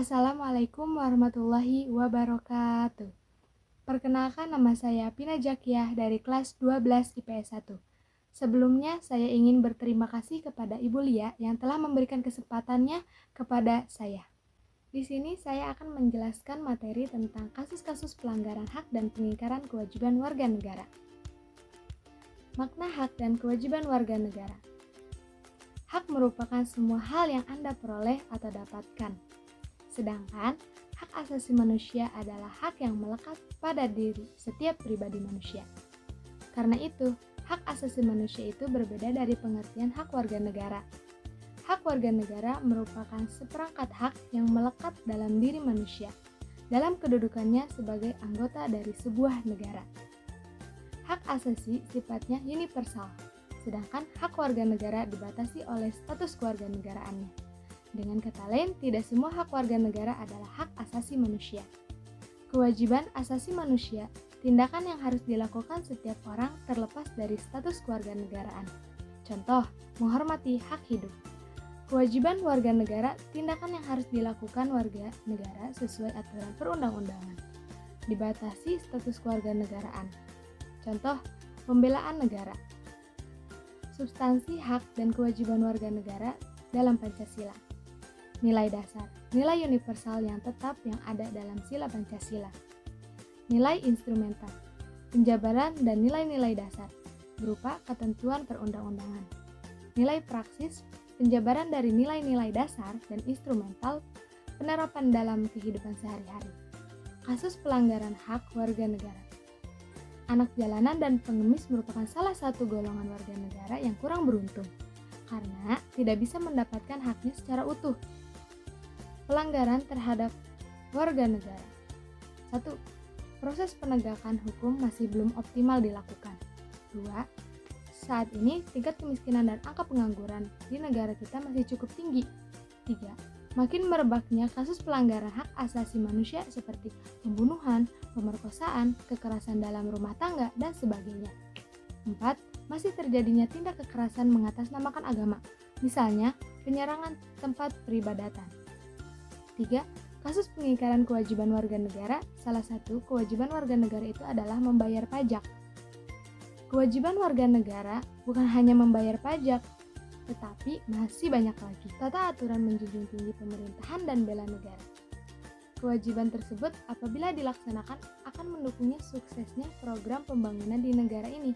Assalamualaikum warahmatullahi wabarakatuh. Perkenalkan, nama saya Pina Jakiah dari kelas 12 IPS 1. Sebelumnya saya ingin berterima kasih kepada Ibu Lia yang telah memberikan kesempatannya kepada saya. Di sini saya akan menjelaskan materi tentang kasus-kasus pelanggaran hak dan pengingkaran kewajiban warga negara. Makna hak dan kewajiban warga negara. Hak merupakan semua hal yang Anda peroleh atau dapatkan. Sedangkan hak asasi manusia adalah hak yang melekat pada diri setiap pribadi manusia. Karena itu, hak asasi manusia itu berbeda dari pengertian hak warga negara. Hak warga negara merupakan seperangkat hak yang melekat dalam diri manusia, dalam kedudukannya sebagai anggota dari sebuah negara. Hak asasi sifatnya universal, sedangkan hak warga negara dibatasi oleh status kewarganegaraannya. Dengan kata lain, tidak semua hak warga negara adalah hak asasi manusia. Kewajiban asasi manusia, tindakan yang harus dilakukan setiap orang terlepas dari status kewarganegaraan. Contoh, menghormati hak hidup. Kewajiban warga negara, tindakan yang harus dilakukan warga negara sesuai aturan perundang-undangan. Dibatasi status kewarganegaraan. Contoh, pembelaan negara. Substansi hak dan kewajiban warga negara dalam Pancasila. Nilai dasar, nilai universal yang tetap yang ada dalam sila Pancasila. Nilai instrumental, penjabaran dan nilai-nilai dasar, berupa ketentuan perundang-undangan. Nilai praksis, penjabaran dari nilai-nilai dasar dan instrumental, penerapan dalam kehidupan sehari-hari. Kasus pelanggaran hak warga negara. Anak jalanan dan pengemis merupakan salah satu golongan warga negara yang kurang beruntung, karena tidak bisa mendapatkan haknya secara utuh. Pelanggaran terhadap warga negara. 1. Proses penegakan hukum masih belum optimal dilakukan. 2. Saat ini tingkat kemiskinan dan angka pengangguran di negara kita masih cukup tinggi. 3. Makin merebaknya kasus pelanggaran hak asasi manusia seperti pembunuhan, pemerkosaan, kekerasan dalam rumah tangga, dan sebagainya. 4. Masih terjadinya tindak kekerasan mengatasnamakan agama, misalnya penyerangan tempat peribadatan. 3. Kasus pengingkaran kewajiban warga negara. Salah satu kewajiban warga negara itu adalah membayar pajak. Kewajiban warga negara bukan hanya membayar pajak, tetapi masih banyak lagi. Tata aturan menjunjung tinggi pemerintahan dan bela negara. Kewajiban tersebut apabila dilaksanakan akan mendukungnya suksesnya program pembangunan di negara ini,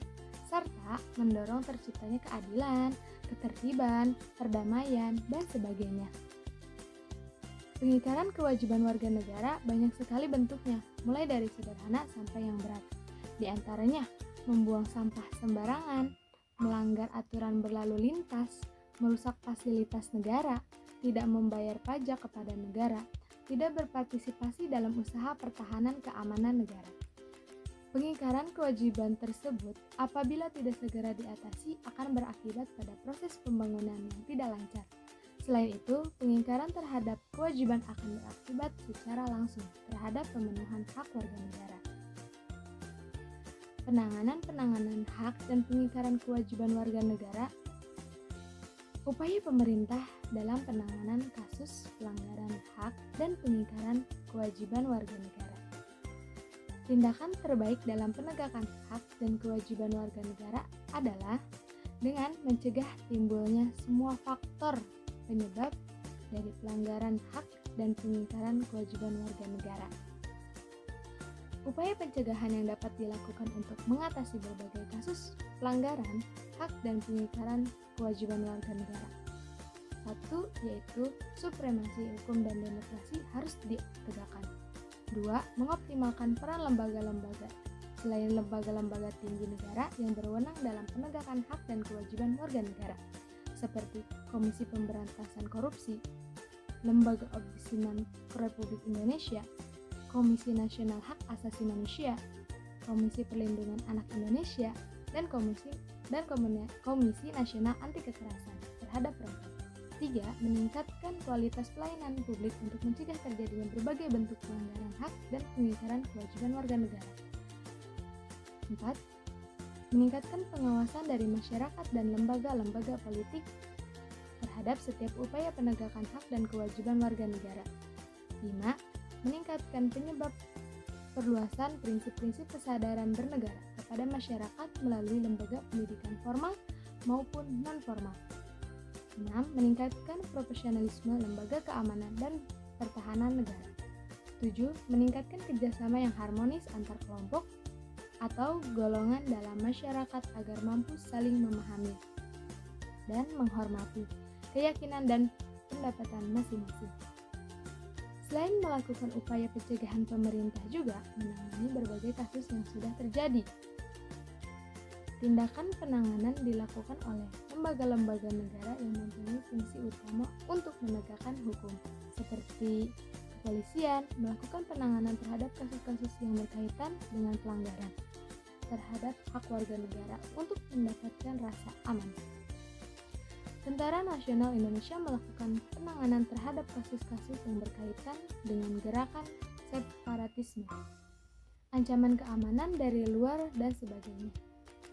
serta mendorong terciptanya keadilan, ketertiban, perdamaian, dan sebagainya. Pengingkaran kewajiban warga negara banyak sekali bentuknya, mulai dari sederhana sampai yang berat. Di antaranya, membuang sampah sembarangan, melanggar aturan berlalu lintas, merusak fasilitas negara, tidak membayar pajak kepada negara, tidak berpartisipasi dalam usaha pertahanan keamanan negara. Pengingkaran kewajiban tersebut apabila tidak segera diatasi akan berakibat pada proses pembangunan yang tidak lancar. Selain itu, pengingkaran terhadap kewajiban akan berakibat secara langsung terhadap pemenuhan hak warga negara. Penanganan hak dan pengingkaran kewajiban warga negara. Upaya pemerintah dalam penanganan kasus pelanggaran hak dan pengingkaran kewajiban warga negara. Tindakan terbaik dalam penegakan hak dan kewajiban warga negara adalah dengan mencegah timbulnya semua faktor penyebab dari pelanggaran hak dan pengingkaran kewajiban warga negara. Upaya pencegahan yang dapat dilakukan untuk mengatasi berbagai kasus pelanggaran hak dan pengingkaran kewajiban warga negara. 1. Yaitu supremasi hukum dan demokrasi harus ditegakkan. 2. Mengoptimalkan peran lembaga-lembaga selain lembaga-lembaga tinggi negara yang berwenang dalam penegakan hak dan kewajiban warga negara, seperti Komisi Pemberantasan Korupsi, Lembaga Ombudsman Republik Indonesia, Komisi Nasional Hak Asasi Manusia, Komisi Perlindungan Anak Indonesia, dan Komisi Nasional Anti Kekerasan terhadap Perempuan. 3. Meningkatkan kualitas pelayanan publik untuk mencegah terjadinya berbagai bentuk pelanggaran hak dan pengingkaran kewajiban warga negara. 4. Meningkatkan pengawasan dari masyarakat dan lembaga-lembaga politik terhadap setiap upaya penegakan hak dan kewajiban warga negara. 5. Meningkatkan penyebab perluasan prinsip-prinsip kesadaran bernegara kepada masyarakat melalui lembaga pendidikan formal maupun non-formal. 6. Meningkatkan profesionalisme lembaga keamanan dan pertahanan negara. 7. Meningkatkan kerjasama yang harmonis antar kelompok atau golongan dalam masyarakat agar mampu saling memahami dan menghormati keyakinan dan pendapatan masing-masing. Selain melakukan upaya pencegahan, pemerintah juga menangani berbagai kasus yang sudah terjadi. Tindakan penanganan dilakukan oleh lembaga-lembaga negara yang mempunyai fungsi utama untuk menegakkan hukum, seperti kepolisian melakukan penanganan terhadap kasus-kasus yang berkaitan dengan pelanggaran terhadap hak warga negara untuk mendapatkan rasa aman. Tentara Nasional Indonesia melakukan penanganan terhadap kasus-kasus yang berkaitan dengan gerakan separatisme, ancaman keamanan dari luar, dan sebagainya.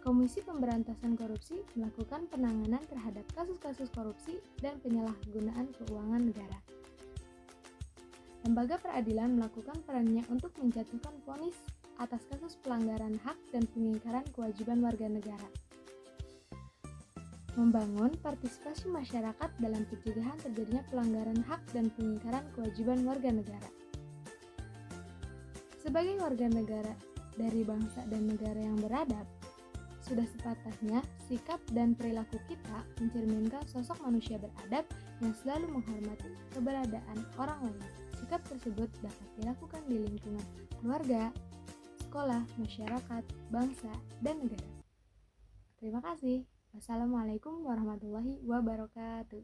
Komisi Pemberantasan Korupsi melakukan penanganan terhadap kasus-kasus korupsi dan penyalahgunaan keuangan negara. Lembaga peradilan melakukan perannya untuk menjatuhkan vonis atas kasus pelanggaran hak dan pengingkaran kewajiban warga negara. Membangun partisipasi masyarakat dalam pencegahan terjadinya pelanggaran hak dan pengingkaran kewajiban warga negara. Sebagai warga negara dari bangsa dan negara yang beradab, sudah sepatutnya sikap dan perilaku kita mencerminkan sosok manusia beradab yang selalu menghormati keberadaan orang lain. Sikap tersebut dapat dilakukan di lingkungan keluarga, sekolah, masyarakat, bangsa, dan negara. Terima kasih. Wassalamualaikum warahmatullahi wabarakatuh.